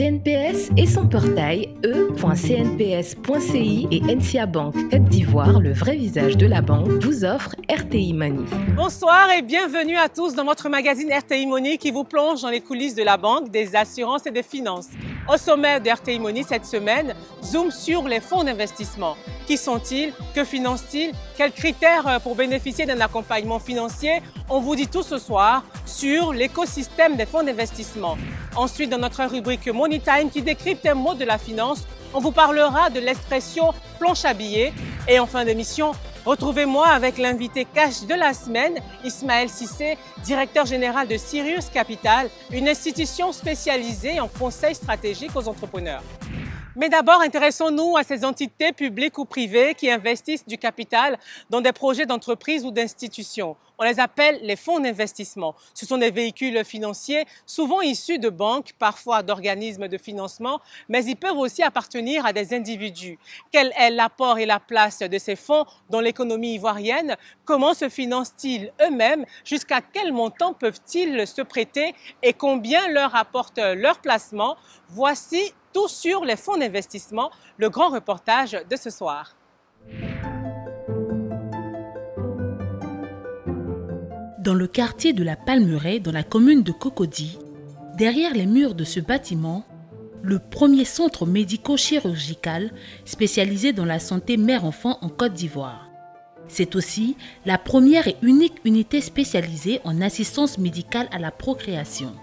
CNPS et son portail e.cnps.ci et NCA Bank Côte d'Ivoire, le vrai visage de la banque, vous offre RTI Money. Bonsoir et bienvenue à tous dans votre magazine RTI Money qui vous plonge dans les coulisses de la banque, des assurances et des finances. Au sommet de RTI Money cette semaine, zoom sur les fonds d'investissement. Qui sont-ils? Que financent-ils? Quels critères pour bénéficier d'un accompagnement financier? On vous dit tout ce soir sur l'écosystème des fonds d'investissement. Ensuite, dans notre rubrique Money Time qui décrypte un mot de la finance, on vous parlera de l'expression planche à billets. Et en fin d'émission, retrouvez-moi avec l'invité cash de la semaine, Ismaël Cissé, directeur général de Sirius Capital, une institution spécialisée en conseil stratégique aux entrepreneurs. Mais d'abord, intéressons-nous à ces entités publiques ou privées qui investissent du capital dans des projets d'entreprise ou d'institutions. On les appelle les fonds d'investissement. Ce sont des véhicules financiers, souvent issus de banques, parfois d'organismes de financement, mais ils peuvent aussi appartenir à des individus. Quel est l'apport et la place de ces fonds dans l'économie ivoirienne? Comment se financent-ils eux-mêmes? Jusqu'à quel montant peuvent-ils se prêter? Et combien leur apporte leur placement? Voici tout sur les fonds d'investissement, le grand reportage de ce soir. Dans le quartier de la Palmeraie, dans la commune de Cocody, derrière les murs de ce bâtiment, le premier centre médico-chirurgical spécialisé dans la santé mère-enfant en Côte d'Ivoire. C'est aussi la première et unique unité spécialisée en assistance médicale à la procréation.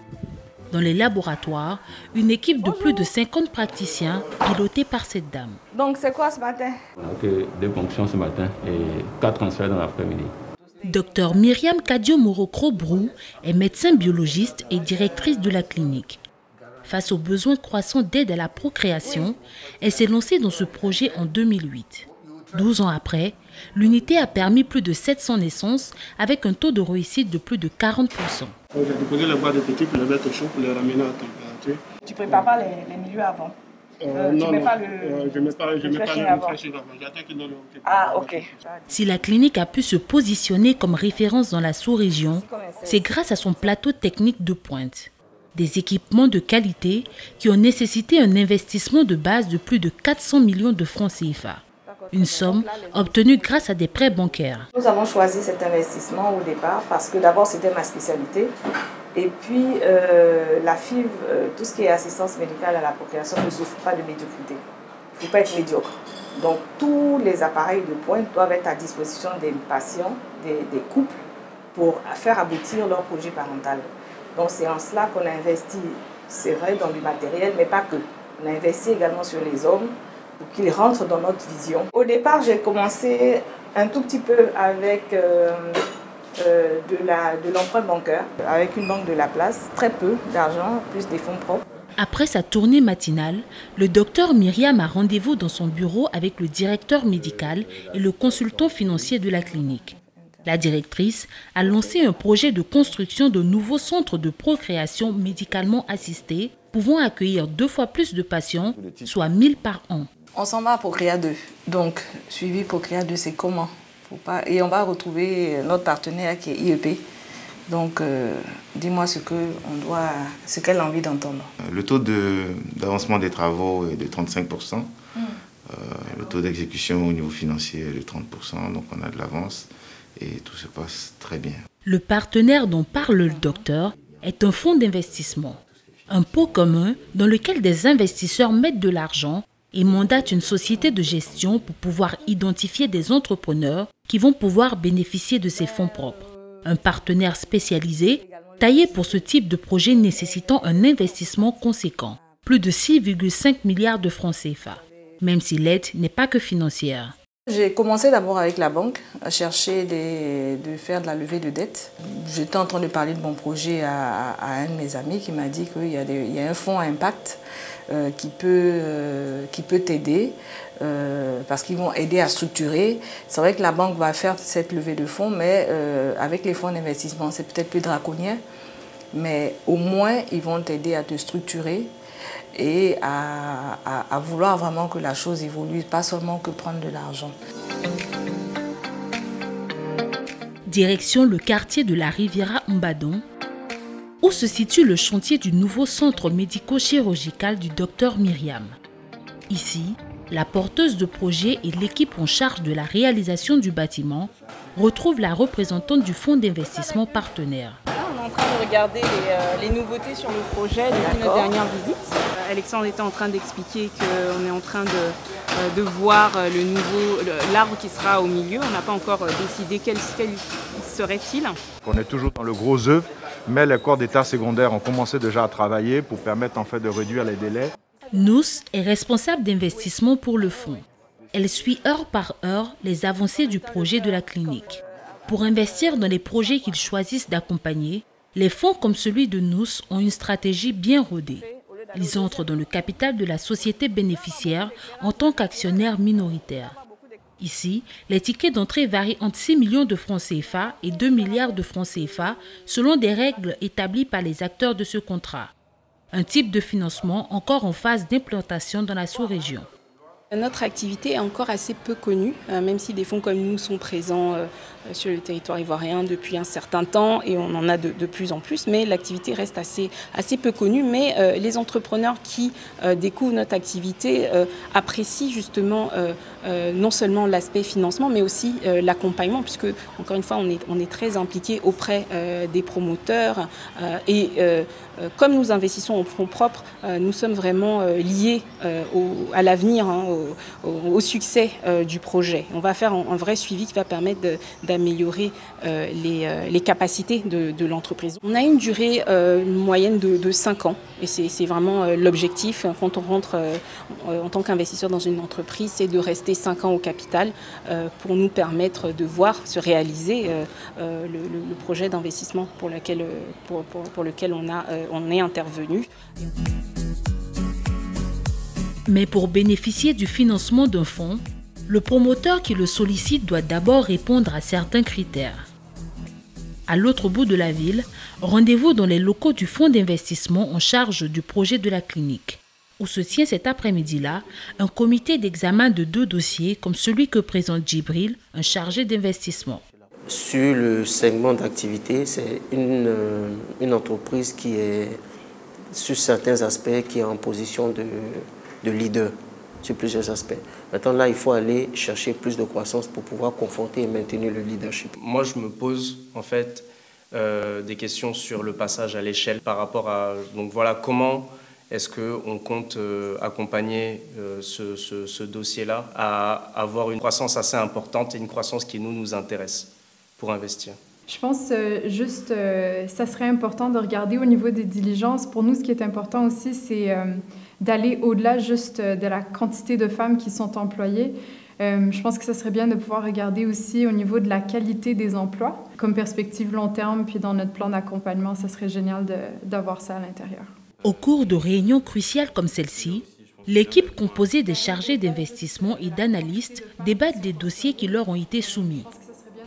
Dans les laboratoires, une équipe de plus de 50 praticiens pilotée par cette dame. Donc c'est quoi ce matin? Donc 2 ponctions ce matin et 4 transferts dans l'après-midi. Dr Myriam Kadio-Morokro-Brou est médecin biologiste et directrice de la clinique. Face aux besoins croissants d'aide à la procréation, elle s'est lancée dans ce projet en 2008. 12 ans après, l'unité a permis plus de 700 naissances avec un taux de réussite de plus de 40%. J'ai déposé les boîtes de petits pour les mettre au chaud pour les ramener à température. Tu ne prépares pas les milieux avant? Non, mets non, pas je ne mets pas le fraîcheur avant. J'attends qu'il donne le... Ah, ok. Si la clinique a pu se positionner comme référence dans la sous-région, c'est grâce à son plateau technique de pointe. Des équipements de qualité qui ont nécessité un investissement de base de plus de 400 millions de francs CFA. Une somme obtenue grâce à des prêts bancaires. Nous avons choisi cet investissement au départ parce que d'abord c'était ma spécialité. Et puis la FIV, tout ce qui est assistance médicale à la procréation ne souffre pas de médiocrité. Il ne faut pas être médiocre. Donc tous les appareils de pointe doivent être à disposition des patients, des couples, pour faire aboutir leur projet parental. Donc c'est en cela qu'on a investi, c'est vrai, dans du matériel, mais pas que. On a investi également sur les hommes, pour qu'ils rentrent dans notre vision. Au départ, j'ai commencé un tout petit peu avec de l'emprunt bancaire, avec une banque de la place, très peu d'argent, plus des fonds propres. Après sa tournée matinale, le docteur Myriam a rendez-vous dans son bureau avec le directeur médical et le consultant financier de la clinique. La directrice a lancé un projet de construction de nouveaux centres de procréation médicalement assistés, pouvant accueillir 2 fois plus de patients, soit 1000 par an. On s'en va à Procréa 2. Donc, suivi Procréa 2, c'est comment? Et on va retrouver notre partenaire qui est IEP. Donc, dis-moi ce qu'elle a envie d'entendre. Le taux d'avancement des travaux est de 35%. Le taux d'exécution au niveau financier est de 30%. Donc, on a de l'avance et tout se passe très bien. Le partenaire dont parle le docteur est un fonds d'investissement. Un pot commun dans lequel des investisseurs mettent de l'argent et mandate une société de gestion pour pouvoir identifier des entrepreneurs qui vont pouvoir bénéficier de ces fonds propres. Un partenaire spécialisé, taillé pour ce type de projet nécessitant un investissement conséquent, plus de 6,5 milliards de francs CFA, même si l'aide n'est pas que financière. J'ai commencé d'abord avec la banque, à chercher de faire de la levée de dette. J'étais en train de parler de mon projet à un de mes amis qui m'a dit qu'il y a un fonds à impact qui peut t'aider parce qu'ils vont aider à structurer. C'est vrai que la banque va faire cette levée de fonds, mais avec les fonds d'investissement, c'est peut-être plus draconien. Mais au moins, ils vont t'aider à te structurer et à vouloir vraiment que la chose évolue, pas seulement que prendre de l'argent. Direction le quartier de la Riviera Mbadon, où se situe le chantier du nouveau centre médico-chirurgical du Dr Myriam. Ici, la porteuse de projet et l'équipe en charge de la réalisation du bâtiment retrouvent la représentante du fonds d'investissement partenaire. On est en train de regarder les nouveautés sur le projet depuis notre dernière visite. Alexandre était en train d'expliquer qu'on est en train de voir l'arbre qui sera au milieu. On n'a pas encore décidé quel serait-il. On est toujours dans le gros œuvre, mais les corps d'état secondaires ont commencé déjà à travailler pour permettre en fait de réduire les délais. Nous est responsable d'investissement pour le fonds. Elle suit heure par heure les avancées du projet de la clinique. Pour investir dans les projets qu'ils choisissent d'accompagner, les fonds comme celui de nous ont une stratégie bien rodée. Ils entrent dans le capital de la société bénéficiaire en tant qu'actionnaire minoritaire. Ici, les tickets d'entrée varient entre 6 millions de francs CFA et 2 milliards de francs CFA selon des règles établies par les acteurs de ce contrat. Un type de financement encore en phase d'implantation dans la sous-région. Notre activité est encore assez peu connue, même si des fonds comme nous sont présents sur le territoire ivoirien depuis un certain temps et on en a de plus en plus, mais l'activité reste assez peu connue. Mais les entrepreneurs qui découvrent notre activité apprécient justement non seulement l'aspect financement, mais aussi l'accompagnement, puisque encore une fois, on est très impliqué auprès des promoteurs et comme nous investissons en fonds propres, nous sommes vraiment liés à l'avenir, au succès du projet. On va faire un vrai suivi qui va permettre d'améliorer les capacités de l'entreprise. On a une durée moyenne de 5 ans et c'est vraiment l'objectif quand on rentre en tant qu'investisseur dans une entreprise, c'est de rester 5 ans au capital pour nous permettre de voir se réaliser le projet d'investissement pour lequel on est intervenu. Mais pour bénéficier du financement d'un fonds, le promoteur qui le sollicite doit d'abord répondre à certains critères. À l'autre bout de la ville, rendez-vous dans les locaux du fonds d'investissement en charge du projet de la clinique, où se tient cet après-midi-là un comité d'examen de 2 dossiers comme celui que présente Djibril, un chargé d'investissement. Sur le segment d'activité, c'est une entreprise qui est, sur certains aspects, qui est en position de leader sur plusieurs aspects. Maintenant, là, il faut aller chercher plus de croissance pour pouvoir confronter et maintenir le leadership. Moi, je me pose en fait des questions sur le passage à l'échelle par rapport à donc voilà comment est-ce qu'on compte accompagner ce dossier-là à avoir une croissance assez importante et une croissance qui nous intéresse pour investir. Je pense juste ça serait important de regarder au niveau des diligences. Pour nous, ce qui est important aussi, c'est d'aller au-delà juste de la quantité de femmes qui sont employées. Je pense que ça serait bien de pouvoir regarder aussi au niveau de la qualité des emplois comme perspective long terme, puis dans notre plan d'accompagnement, ça serait génial d'avoir ça à l'intérieur. Au cours de réunions cruciales comme celle-ci, l'équipe composée des chargés d'investissement et d'analystes débattent des dossiers qui leur ont été soumis.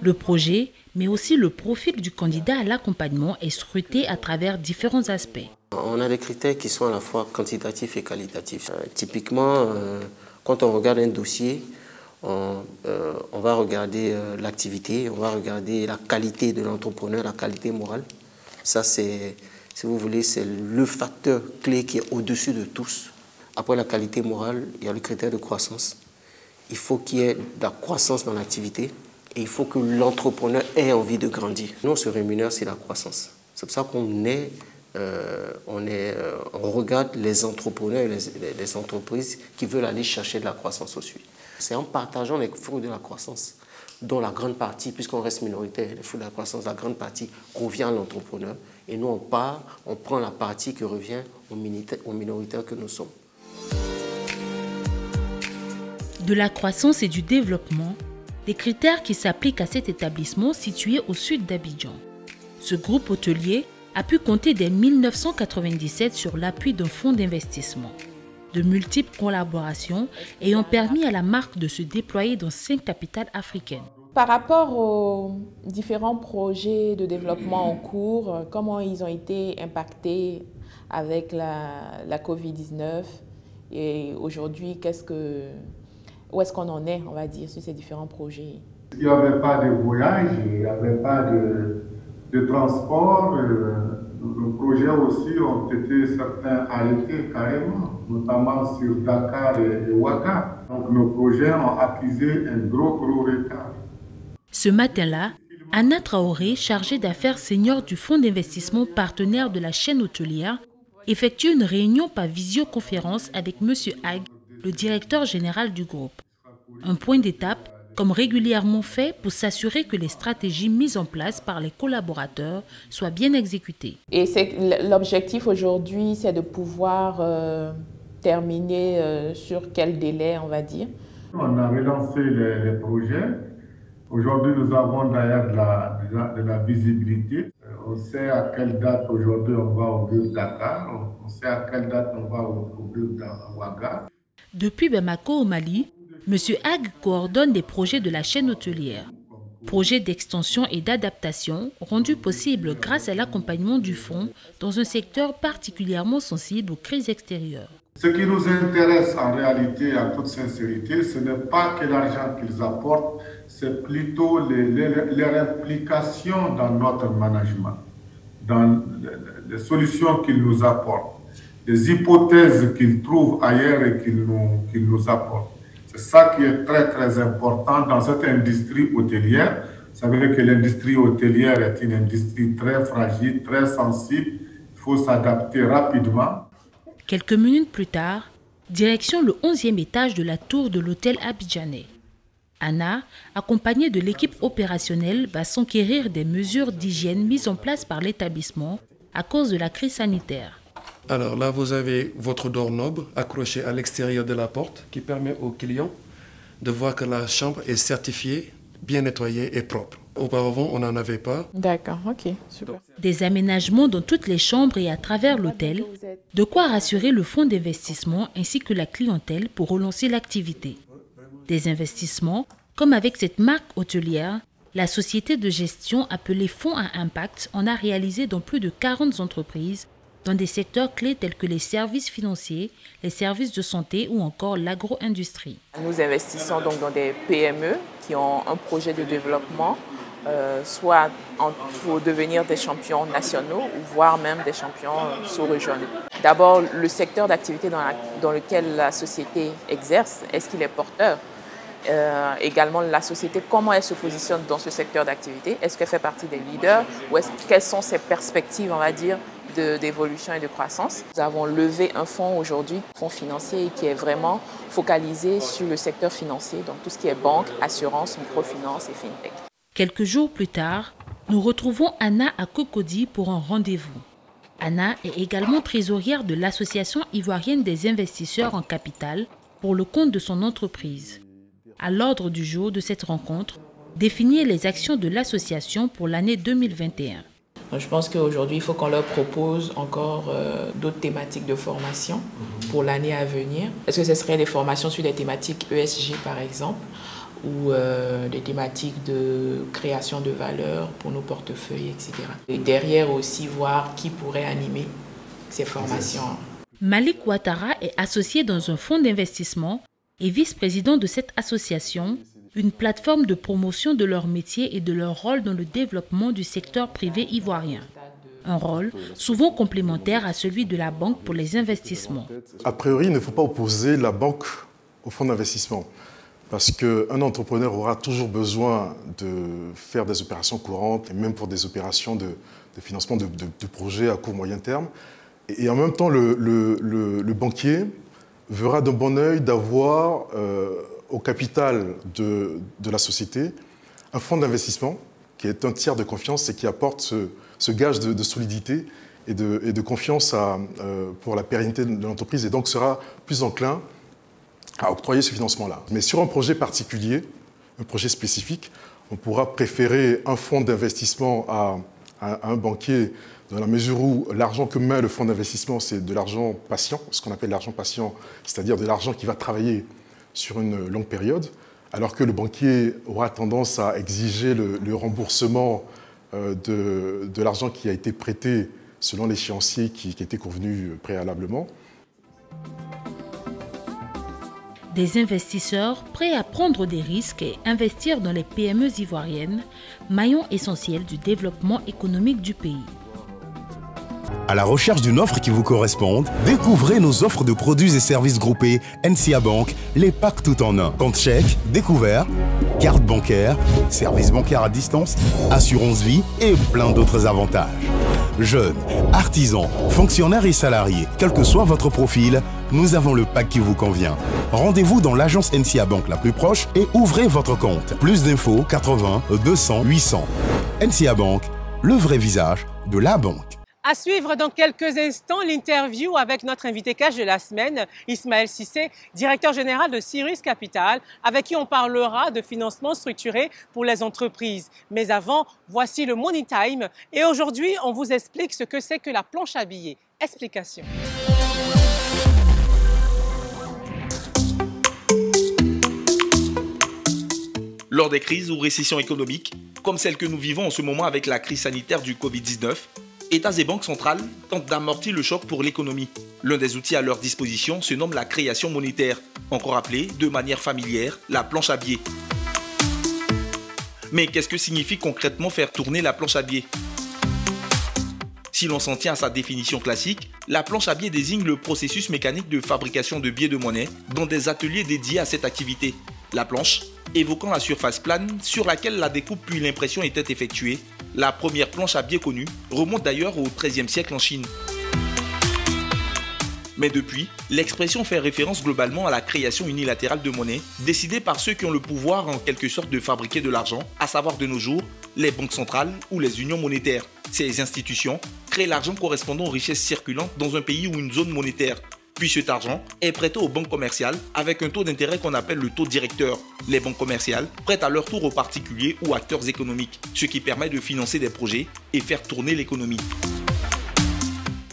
Le projet, mais aussi le profil du candidat à l'accompagnement est scruté à travers différents aspects. On a des critères qui sont à la fois quantitatifs et qualitatifs. Typiquement, quand on regarde un dossier, on va regarder l'activité, on va regarder la qualité de l'entrepreneur, la qualité morale. Ça, c'est, si vous voulez, c'est le facteur clé qui est au-dessus de tous. Après la qualité morale, il y a le critère de croissance. Il faut qu'il y ait de la croissance dans l'activité et il faut que l'entrepreneur ait envie de grandir. Nous, on se rémunère, c'est la croissance. C'est pour ça qu'on on regarde les entrepreneurs et les entreprises qui veulent aller chercher de la croissance aussi. C'est en partageant les fruits de la croissance, dont la grande partie, puisqu'on reste minoritaire, les fruits de la croissance, la grande partie revient à l'entrepreneur. Et nous, on prend la partie qui revient aux minoritaires que nous sommes. De la croissance et du développement, des critères qui s'appliquent à cet établissement situé au sud d'Abidjan. Ce groupe hôtelier a pu compter dès 1997 sur l'appui d'un fonds d'investissement. De multiples collaborations ayant permis à la marque de se déployer dans 5 capitales africaines. Par rapport aux différents projets de développement en cours, comment ils ont été impactés avec la Covid-19 et aujourd'hui, où est-ce qu'on en est, on va dire, sur ces différents projets? Il n'y avait pas de voyage, il n'y avait pas de transport, nos projets aussi ont été certains arrêtés carrément, notamment sur Dakar et Ouaga. Donc nos projets ont accusé un gros retard. Ce matin-là, Anna Traoré, chargée d'affaires senior du fonds d'investissement partenaire de la chaîne hôtelière, effectue une réunion par visioconférence avec M. Hague, le directeur général du groupe. Un point d'étape, comme régulièrement fait, pour s'assurer que les stratégies mises en place par les collaborateurs soient bien exécutées. Et l'objectif aujourd'hui, c'est de pouvoir terminer sur quel délai, on va dire? On a relancé les projets. Aujourd'hui, nous avons d'ailleurs de la visibilité. On sait à quelle date aujourd'hui on va ouvrir Dakar. On sait à quelle date on va ouvrir Ouaga. Depuis Bamako au Mali, M. Hague coordonne des projets de la chaîne hôtelière. Projets d'extension et d'adaptation rendus possibles grâce à l'accompagnement du fonds dans un secteur particulièrement sensible aux crises extérieures. Ce qui nous intéresse en réalité, en toute sincérité, ce n'est pas que l'argent qu'ils apportent, c'est plutôt leur implication dans notre management, dans les solutions qu'ils nous apportent, les hypothèses qu'ils trouvent ailleurs et qu'ils nous apportent. C'est ça qui est très très important dans cette industrie hôtelière. Vous savez que l'industrie hôtelière est une industrie très fragile, très sensible. Il faut s'adapter rapidement. Quelques minutes plus tard, direction le 11e étage de la tour de l'hôtel abidjanais. Anna, accompagnée de l'équipe opérationnelle, va s'enquérir des mesures d'hygiène mises en place par l'établissement à cause de la crise sanitaire. Alors là, vous avez votre doorknob accroché à l'extérieur de la porte qui permet aux clients de voir que la chambre est certifiée, bien nettoyée et propre. Auparavant, on n'en avait pas. D'accord, ok, super. Des aménagements dans toutes les chambres et à travers l'hôtel, de quoi rassurer le fonds d'investissement ainsi que la clientèle pour relancer l'activité. Des investissements, comme avec cette marque hôtelière, la société de gestion appelée Fonds à Impact en a réalisé dans plus de 40 entreprises dans des secteurs clés tels que les services financiers, les services de santé ou encore l'agro-industrie. Nous investissons donc dans des PME qui ont un projet de développement, soit pour devenir des champions nationaux ou voire même des champions sous-régionaux. D'abord, le secteur d'activité dans lequel la société exerce, est-ce qu'il est porteur? Également la société, comment elle se positionne dans ce secteur d'activité? Est-ce qu'elle fait partie des leaders ou quelles sont ses perspectives, on va dire, d'évolution et de croissance? Nous avons levé un fonds aujourd'hui, fonds financier, qui est vraiment focalisé sur le secteur financier, donc tout ce qui est banque, assurance, microfinance et fintech. Quelques jours plus tard, nous retrouvons Anna à Cocody pour un rendez-vous. Anna est également trésorière de l'Association ivoirienne des investisseurs en capital pour le compte de son entreprise. À l'ordre du jour de cette rencontre, définir les actions de l'association pour l'année 2021. Je pense qu'aujourd'hui, il faut qu'on leur propose encore d'autres thématiques de formation pour l'année à venir. Est-ce que ce serait des formations sur des thématiques ESG par exemple, ou des thématiques de création de valeur pour nos portefeuilles, etc. Et derrière aussi, voir qui pourrait animer ces formations. Malik Ouattara est associé dans un fonds d'investissement et vice-président de cette association, une plateforme de promotion de leur métier et de leur rôle dans le développement du secteur privé ivoirien. Un rôle souvent complémentaire à celui de la banque pour les investissements. A priori, il ne faut pas opposer la banque au fonds d'investissement parce qu'un entrepreneur aura toujours besoin de faire des opérations courantes et même pour des opérations de financement de projets à court moyen terme. Et en même temps, le banquier verra d'un bon œil d'avoir au capital de la société un fonds d'investissement qui est un tiers de confiance et qui apporte ce gage de solidité et de confiance pour la pérennité de l'entreprise et donc sera plus enclin à octroyer ce financement-là. Mais sur un projet particulier, un projet spécifique, on pourra préférer un fonds d'investissement à un banquier dans la mesure où l'argent que met le fonds d'investissement, c'est de l'argent patient, ce qu'on appelle l'argent patient, c'est-à-dire de l'argent qui va travailler sur une longue période, alors que le banquier aura tendance à exiger le remboursement de l'argent qui a été prêté selon l'échéancier qui était convenu préalablement. Des investisseurs prêts à prendre des risques et investir dans les PME ivoiriennes, maillon essentiel du développement économique du pays. À la recherche d'une offre qui vous corresponde, découvrez nos offres de produits et services groupés NCA Bank, les packs tout en un. Compte chèque, découvert, carte bancaire, services bancaires à distance, assurance vie et plein d'autres avantages. Jeunes, artisans, fonctionnaires et salariés, quel que soit votre profil, nous avons le pack qui vous convient. Rendez-vous dans l'agence NCA Bank la plus proche et ouvrez votre compte. Plus d'infos 80 200 800. NCA Bank, le vrai visage de la banque. À suivre dans quelques instants l'interview avec notre invité cash de la semaine, Ismaël Cissé, directeur général de Cyrus Capital, avec qui on parlera de financement structuré pour les entreprises. Mais avant, voici le Money Time et aujourd'hui, on vous explique ce que c'est que la planche à billets. Explication. Lors des crises ou récessions économiques, comme celle que nous vivons en ce moment avec la crise sanitaire du Covid-19, États et banques centrales tentent d'amortir le choc pour l'économie. L'un des outils à leur disposition se nomme la création monétaire, encore appelée de manière familière la planche à billets. Mais qu'est-ce que signifie concrètement faire tourner la planche à billets? Si l'on s'en tient à sa définition classique, la planche à billets désigne le processus mécanique de fabrication de billets de monnaie dans des ateliers dédiés à cette activité. La planche, évoquant la surface plane sur laquelle la découpe puis l'impression était effectuée, la première planche à billets connue remonte d'ailleurs au XIIIe siècle en Chine. Mais depuis, l'expression fait référence globalement à la création unilatérale de monnaie, décidée par ceux qui ont le pouvoir en quelque sorte de fabriquer de l'argent, à savoir de nos jours, les banques centrales ou les unions monétaires. Ces institutions créent l'argent correspondant aux richesses circulantes dans un pays ou une zone monétaire. Puis cet argent est prêté aux banques commerciales avec un taux d'intérêt qu'on appelle le taux directeur. Les banques commerciales prêtent à leur tour aux particuliers ou acteurs économiques, ce qui permet de financer des projets et faire tourner l'économie.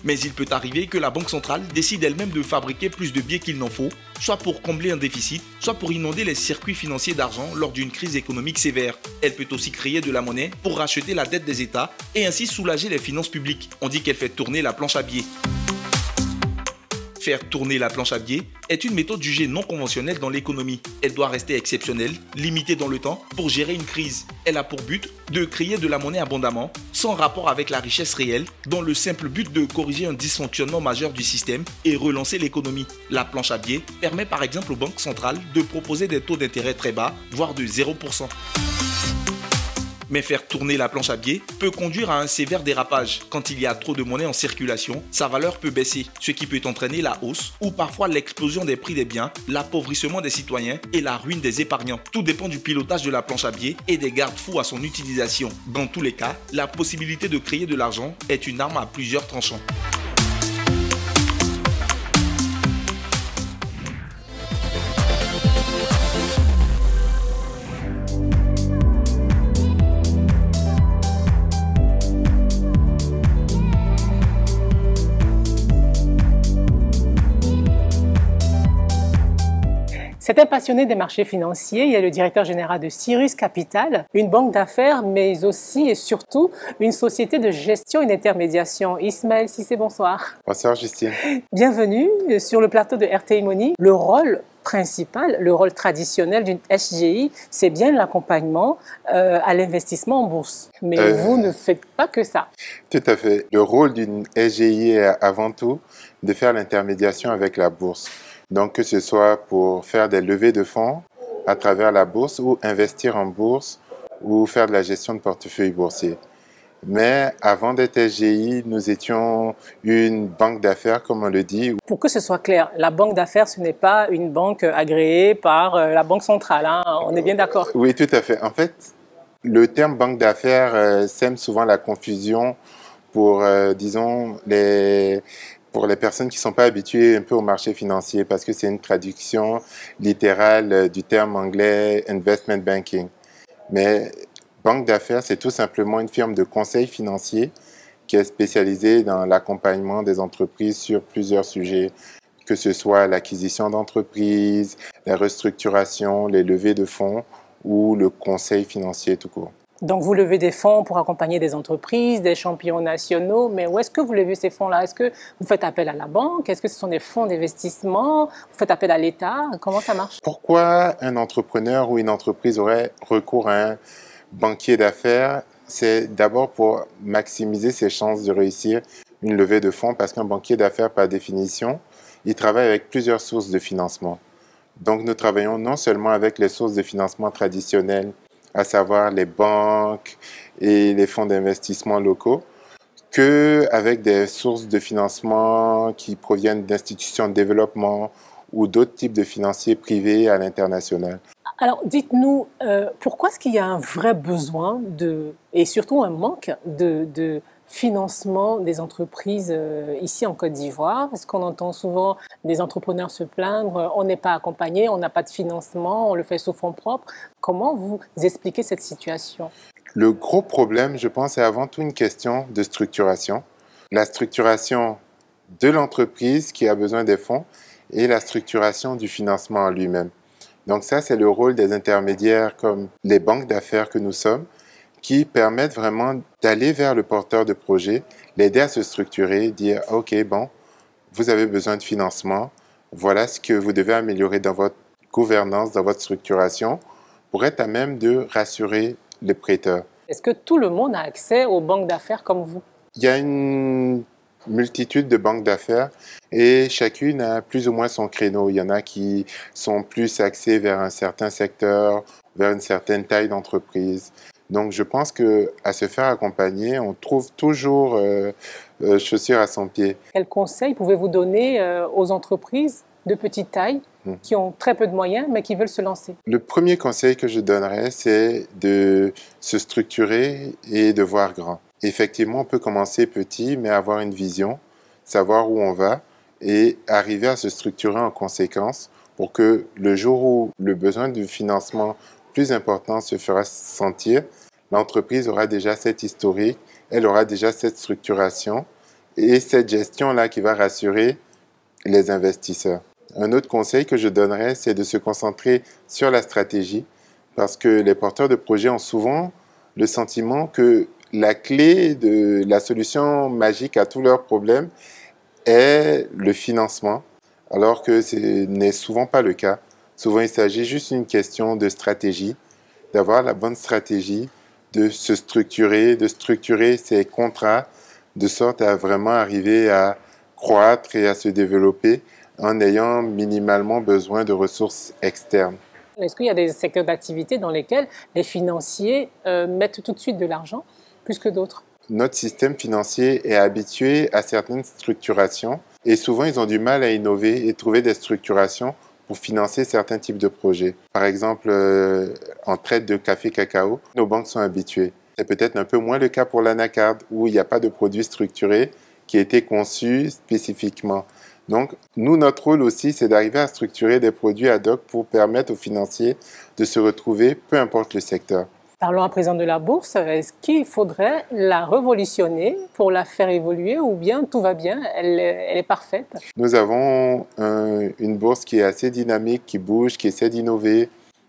Mais il peut arriver que la banque centrale décide elle-même de fabriquer plus de billets qu'il n'en faut, soit pour combler un déficit, soit pour inonder les circuits financiers d'argent lors d'une crise économique sévère. Elle peut aussi créer de la monnaie pour racheter la dette des États et ainsi soulager les finances publiques. On dit qu'elle fait tourner la planche à billets. Faire tourner la planche à billets est une méthode jugée non conventionnelle dans l'économie. Elle doit rester exceptionnelle, limitée dans le temps pour gérer une crise. Elle a pour but de créer de la monnaie abondamment, sans rapport avec la richesse réelle, dans le simple but de corriger un dysfonctionnement majeur du système et relancer l'économie. La planche à billets permet par exemple aux banques centrales de proposer des taux d'intérêt très bas, voire de 0%. Mais faire tourner la planche à billets peut conduire à un sévère dérapage. Quand il y a trop de monnaie en circulation, sa valeur peut baisser, ce qui peut entraîner la hausse ou parfois l'explosion des prix des biens, l'appauvrissement des citoyens et la ruine des épargnants. Tout dépend du pilotage de la planche à billets et des garde-fous à son utilisation. Dans tous les cas, la possibilité de créer de l'argent est une arme à plusieurs tranchants. C'est un passionné des marchés financiers. Il est le directeur général de Cyrus Capital, une banque d'affaires, mais aussi et surtout une société de gestion et d'intermédiation. Ismaël Cissé, bonsoir. Bonsoir, Justine. Bienvenue sur le plateau de RTI Money. Le rôle principal, le rôle traditionnel d'une SGI, c'est bien l'accompagnement à l'investissement en bourse. Mais vous ne faites pas que ça. Tout à fait. Le rôle d'une SGI est avant tout de faire l'intermédiation avec la bourse. Donc, que ce soit pour faire des levées de fonds à travers la bourse ou investir en bourse ou faire de la gestion de portefeuille boursier. Mais avant d'être SGI, nous étions une banque d'affaires, comme on le dit. Pour que ce soit clair, la banque d'affaires, ce n'est pas une banque agréée par la Banque centrale. Hein, on est bien d'accord? Oui, tout à fait. En fait, le terme banque d'affaires sème souvent la confusion pour, disons, pour les personnes qui ne sont pas habituées un peu au marché financier, parce que c'est une traduction littérale du terme anglais « investment banking ». Mais banque d'affaires, c'est tout simplement une firme de conseil financier qui est spécialisée dans l'accompagnement des entreprises sur plusieurs sujets, que ce soit l'acquisition d'entreprises, la restructuration, les levées de fonds ou le conseil financier tout court. Donc, vous levez des fonds pour accompagner des entreprises, des champions nationaux, mais où est-ce que vous levez ces fonds-là? Est-ce que vous faites appel à la banque? Est-ce que ce sont des fonds d'investissement? Vous faites appel à l'État? Comment ça marche? Pourquoi un entrepreneur ou une entreprise aurait recours à un banquier d'affaires? C'est d'abord pour maximiser ses chances de réussir une levée de fonds parce qu'un banquier d'affaires, par définition, il travaille avec plusieurs sources de financement. Donc, nous travaillons non seulement avec les sources de financement traditionnelles, à savoir les banques et les fonds d'investissement locaux, qu'avec des sources de financement qui proviennent d'institutions de développement ou d'autres types de financiers privés à l'international. Alors, dites-nous, pourquoi est-ce qu'il y a un vrai besoin et surtout un manque de financement des entreprises ici en Côte d'Ivoire? Parce qu'on entend souvent des entrepreneurs se plaindre, on n'est pas accompagné, on n'a pas de financement, on le fait sous fonds propres. Comment vous expliquez cette situation? Le gros problème, je pense, est avant tout une question de structuration. La structuration de l'entreprise qui a besoin des fonds et la structuration du financement en lui-même. Donc ça, c'est le rôle des intermédiaires comme les banques d'affaires que nous sommes, qui permettent vraiment d'aller vers le porteur de projet, l'aider à se structurer, dire « Ok, bon, vous avez besoin de financement, voilà ce que vous devez améliorer dans votre gouvernance, dans votre structuration, pour être à même de rassurer les prêteurs. » Est-ce que tout le monde a accès aux banques d'affaires comme vous? Il y a une multitude de banques d'affaires et chacune a plus ou moins son créneau. Il y en a qui sont plus axées vers un certain secteur, vers une certaine taille d'entreprise. Donc, je pense qu'à se faire accompagner, on trouve toujours chaussure à son pied. Quels conseils pouvez-vous donner aux entreprises de petite taille qui ont très peu de moyens, mais qui veulent se lancer? Le premier conseil que je donnerais, c'est de se structurer et de voir grand. Effectivement, on peut commencer petit, mais avoir une vision, savoir où on va et arriver à se structurer en conséquence pour que le jour où le besoin de financement plus important se fera sentir, l'entreprise aura déjà cette historique, elle aura déjà cette structuration et cette gestion-là qui va rassurer les investisseurs. Un autre conseil que je donnerais, c'est de se concentrer sur la stratégie parce que les porteurs de projets ont souvent le sentiment que la clé de la solution magique à tous leurs problèmes est le financement, alors que ce n'est souvent pas le cas. Souvent, il s'agit juste d'une question de stratégie, d'avoir la bonne stratégie, de se structurer, de structurer ses contrats de sorte à vraiment arriver à croître et à se développer en ayant minimalement besoin de ressources externes. Est-ce qu'il y a des secteurs d'activité dans lesquels les financiers mettent tout de suite de l'argent plus que d'autres? Notre système financier est habitué à certaines structurations et souvent ils ont du mal à innover et trouver des structurations pour financer certains types de projets. Par exemple, en traite de café-cacao, nos banques sont habituées. C'est peut-être un peu moins le cas pour l'anacarde où il n'y a pas de produit structuré qui a été conçu spécifiquement. Donc, nous, notre rôle aussi, c'est d'arriver à structurer des produits ad hoc pour permettre aux financiers de se retrouver, peu importe le secteur. Parlons à présent de la bourse. Est-ce qu'il faudrait la révolutionner pour la faire évoluer ou bien tout va bien, elle est parfaite? Nous avons une bourse qui est assez dynamique, qui bouge, qui essaie d'innover.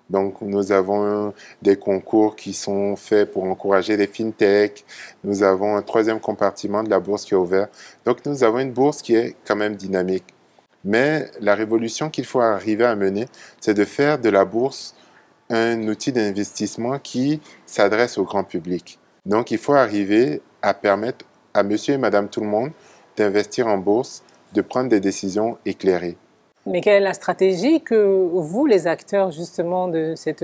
Donc, nous avons des concours qui sont faits pour encourager les fintechs. Nous avons un troisième compartiment de la bourse qui est ouvert. Donc, nous avons une bourse qui est quand même dynamique. Mais la révolution qu'il faut arriver à mener, c'est de faire de la bourse un outil d'investissement qui s'adresse au grand public. Donc, il faut arriver à permettre à monsieur et madame tout le monde d'investir en bourse, de prendre des décisions éclairées. Mais quelle est la stratégie que vous, les acteurs justement de cette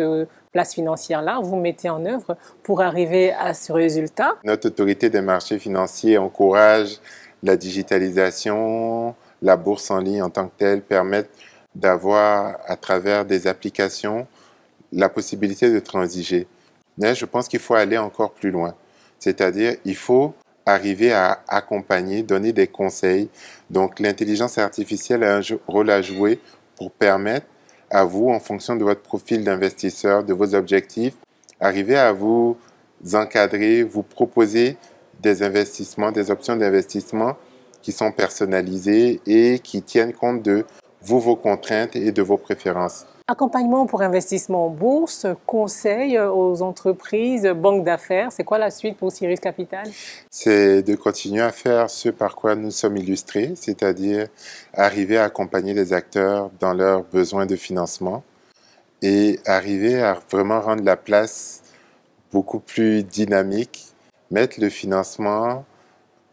place financière-là, vous mettez en œuvre pour arriver à ce résultat? Notre autorité des marchés financiers encourage la digitalisation, la bourse en ligne en tant que telle, permettent d'avoir à travers des applications la possibilité de transiger. Mais je pense qu'il faut aller encore plus loin. C'est-à-dire, il faut arriver à accompagner, donner des conseils. Donc, l'intelligence artificielle a un rôle à jouer pour permettre à vous, en fonction de votre profil d'investisseur, de vos objectifs, arriver à vous encadrer, vous proposer des investissements, des options d'investissement qui sont personnalisées et qui tiennent compte de vous, vos contraintes et de vos préférences. Accompagnement pour investissement en bourse, conseil aux entreprises, banques d'affaires. C'est quoi la suite pour Sirius Capital? C'est de continuer à faire ce par quoi nous sommes illustrés, c'est-à-dire arriver à accompagner les acteurs dans leurs besoins de financement et arriver à vraiment rendre la place beaucoup plus dynamique, mettre le financement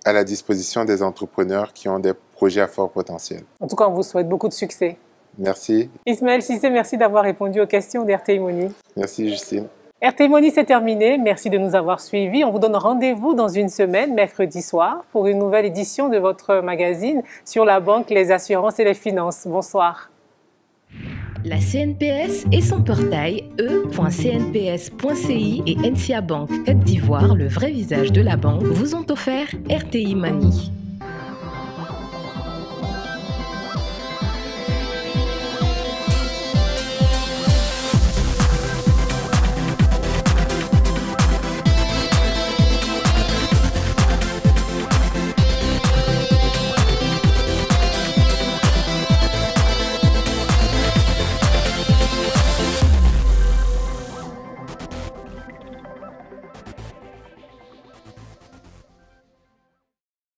à la disposition des entrepreneurs qui ont des projets à fort potentiel. En tout cas, on vous souhaite beaucoup de succès. Merci. Ismaël Cissé, merci d'avoir répondu aux questions d'RTI Money. Merci Justine. RTI Money, c'est terminé. Merci de nous avoir suivis. On vous donne rendez-vous dans une semaine, mercredi soir, pour une nouvelle édition de votre magazine sur la banque, les assurances et les finances. Bonsoir. La CNPS et son portail e.cnps.ci et NCA Bank Côte d'Ivoire, le vrai visage de la banque, vous ont offert RTI Money.